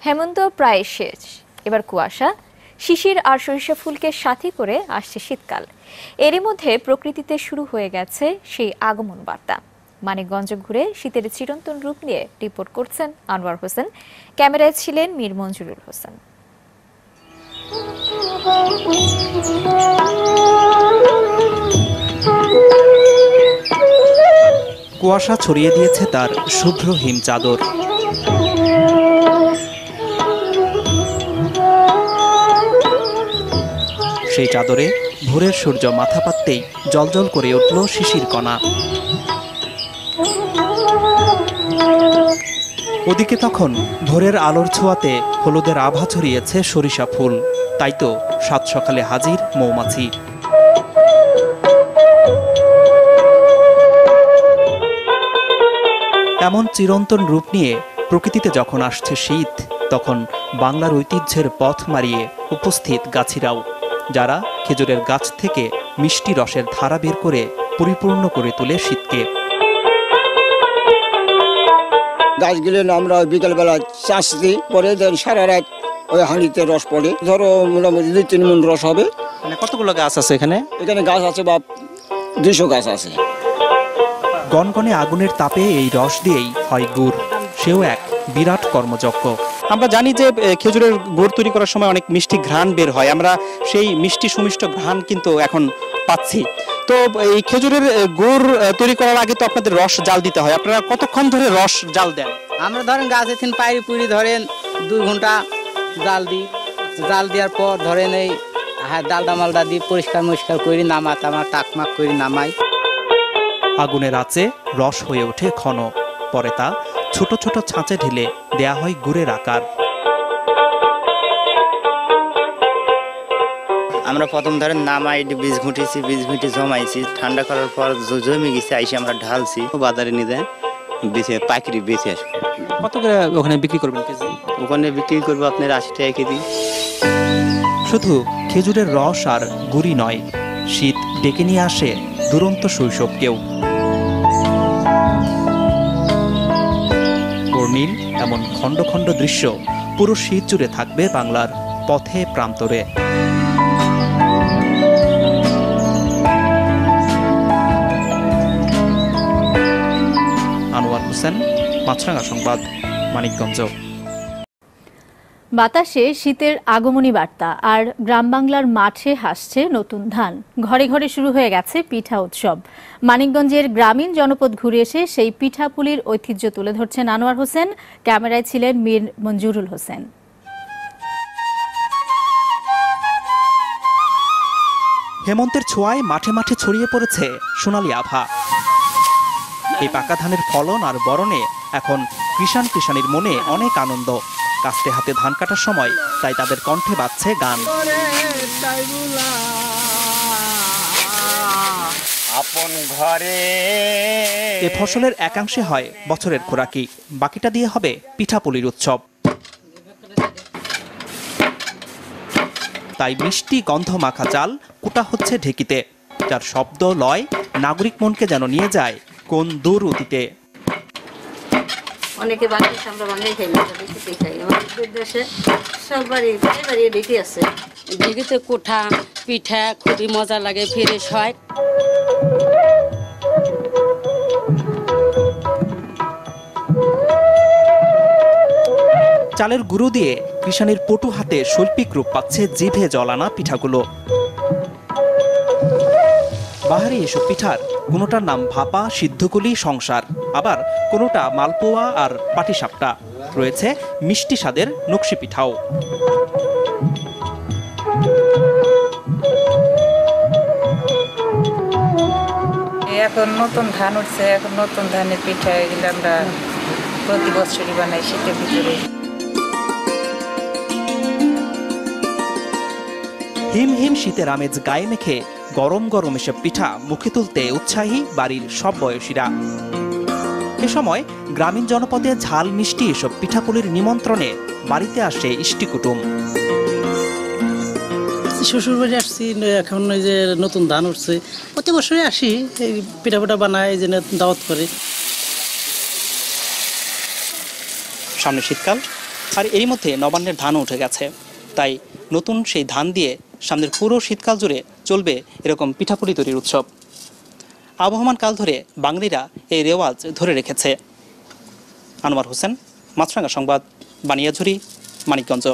হেমন্ত প্রায় শেষ, এবার কুয়াশা, শিশির আর সরিষা ফুলকে সাথী করে আসছে শীতকাল। এরই মধ্যে প্রকৃতিতে শুরু হয়ে গেছে সেই আগমন বার্তা। মানিকগঞ্জ ঘুরে শীতের চিরন্তন রূপ নিয়ে রিপোর্ট করছেন আনোয়ার হোসেন, ক্যামেরায় ছিলেন মীর মঞ্জুরুল হোসেন। কুয়াশা ছড়িয়ে দিয়েছে তার শুভ্র হিম চাদর। সেই চাদরে ভোরের সূর্য মাথা পাততেই জ্বলজ্বল করে উঠল শিশির কণা। ওদিকে তখন ভোরের আলোর ছোঁয়াতে হলুদের আভা ছড়িয়েছে সরিষা ফুল, তাই তো সাত সকালে হাজির মৌমাছি। এমন চিরন্তন রূপ নিয়ে প্রকৃতিতে যখন আসছে শীত, তখন বাংলার ঐতিহ্যের পথ মারিয়ে উপস্থিত গাছিরাও, যারা খেজুরের গাছ থেকে মিষ্টি রসের ধারা বের করে পরিপূর্ণ করে তোলে শীতকে। গাছগুলো আমরা বিকেলবেলা চাষ দিই, পরে সারা রাত ওই হাঁড়িতে রস পড়ে, ধরো মোটামুটি 2-3 মণ রস হবে। মানে কতগুলো গাছ আছে এখানে? এখানে গাছ আছে বা 200 গাছ আছে। গনগনে আগুনের তাপে এই রস দিয়েই হয় গুড়, সেও এক বিরাট কর্মযজ্ঞ। আমরা জানি যে খেজুরের গুড় তৈরি করার সময় অনেক মিষ্টি ঘ্রাণ বের হয়, আমরা সেই মিষ্টি সুমিষ্ট ঘ্রাণ কিন্তু এখন পাচ্ছি। তো এই খেজুরের গুড় তৈরি করার আগে তো আপনাদের রস জাল দিতে হয়, আপনারা কতক্ষণ ধরে রস জাল দেন? আমরা ধরেন গাছে পাইরি পুরি ধরেন 2 ঘন্টা জাল দিই। জাল দেওয়ার পর ধরেন এই ডালডা মালডা দিই, পরিষ্কার করি, নামা টাকমাক করে নামাই। আগুনের আঁচে রস হয়ে ওঠে ঘন, পরে তা ছোট ছোট ছাঁচে ঢেলে দেয়া হয় গুড়ের আকার। আমরা প্রথম ধরেন নামাই বীজ ঘুঁটেছি, বীজ ঘুঁটে জমাইছি, ঠান্ডা করার পর জমে গেছে, আইসে আমরা ঢালছি, বাজারে নিয়ে যায় বেঁচে পাইকারি বেঁচে আসবো। কত করে ওখানে বিক্রি করবেন কেজি? ওখানে বিক্রি করবো আপনার 80 টাকা কেজি। শুধু খেজুরের রস আর গুড়ি নয়, শীত ডেকে নিয়ে আসে দুরন্ত শৈশবকেও। বর্ণিল এমন খণ্ড খণ্ড দৃশ্য পুরো শীত জুড়ে থাকবে বাংলার পথে প্রান্তরে। আনোয়ার হোসেন, মাছরাঙা সংবাদ, মানিকগঞ্জ। বাতাসে শীতের আগমনী বার্তা, আর গ্রাম বাংলার মাঠে হাসছে নতুন ধান। ঘরে ঘরে শুরু হয়ে গেছে পিঠা উৎসব। মানিকগঞ্জের গ্রামীণ জনপদ ঘুরে এসে সেই পিঠাপুলির ঐতিহ্য তুলে ধরছেন আনোয়ার হোসেন, ক্যামেরায় ছিলেন মীর মঞ্জুরুল হোসেন। হেমন্তের ছোঁয়ায় মাঠে মাঠে ছড়িয়ে পড়েছে সোনালী আভা। এই পাকা ধানের ফলন আর বরণে এখন কৃষাণীর মনে অনেক আনন্দ। কাস্তে হাতে ধান কাটার সময় তাই তাদের কণ্ঠে বাজছে গান। আপন ঘরে এ ফসলের একাংশে হয় বছরের খোরাকি, বাকিটা দিয়ে হবে পিঠাপুলির উৎসব। তাই মিষ্টি গন্ধ মাখা চাল কুটা হচ্ছে ঢেকিতে, যার শব্দ লয় নাগরিক মনকে যেন নিয়ে যায় কোন দূর অতীতে। অনেকে বাংলাদেশে আমরা বাঙালি খাই না, ঢেকিতেই খাই। আমাদের দেশে সব বাড়ি ঢেকি আছে। ঢেকিতে কোঠা পিঠা খুবই মজা লাগে, ফ্রেশ হয়। চালের গুঁড়ো দিয়ে কৃষাণীর পটু হাতে শৈল্পিক রূপ পাচ্ছে জিভে জলানা পিঠাগুলো। বাহারি এসব পিঠার কোনোটার নাম ভাপা, সিদ্ধকুলি, সংসার, আবার কোনোটা মালপোয়া আর পাটিসাপটা, রয়েছে মিষ্টি স্বাদের নকশি পিঠাও। এখন নতুন ধান উঠছে, এখন নতুন ধানের পিঠা, এগুলো আমরা প্রতি বছরই বানাই শীতের ভিতরে। হিম হিম শীতের আমেজ গায়ে মেখে গরম গরম এসব পিঠা মুখে তুলতে উৎসাহী বাড়ির সব বয়সীরা। এ সময় গ্রামীণ জনপদে ঝাল মিষ্টি এসব পিঠাপুলির নিমন্ত্রণে বাড়িতে আসে ইষ্টি কুটুম। শ্বশুর বাড়ি আসছি, এখন ওই যে নতুন ধান উঠছে, প্রতি বছরই আসি, এই পিঠা পিঠা বানায়, এই যে দাওয়াত করে। সামনে শীতকাল, আর এরই মধ্যে নবান্নের ধানও উঠে গেছে, তাই নতুন সেই ধান দিয়ে সামনের পুরো শীতকাল জুড়ে চলবে এরকম পিঠাপুলি তৈরির উৎসব। আবহমান কাল ধরে বাঙালিরা এই রেওয়াজ ধরে রেখেছে। আনোয়ার হোসেন, মাছরাঙ্গা সংবাদ, বানিয়াঝুরি, মানিকগঞ্জ।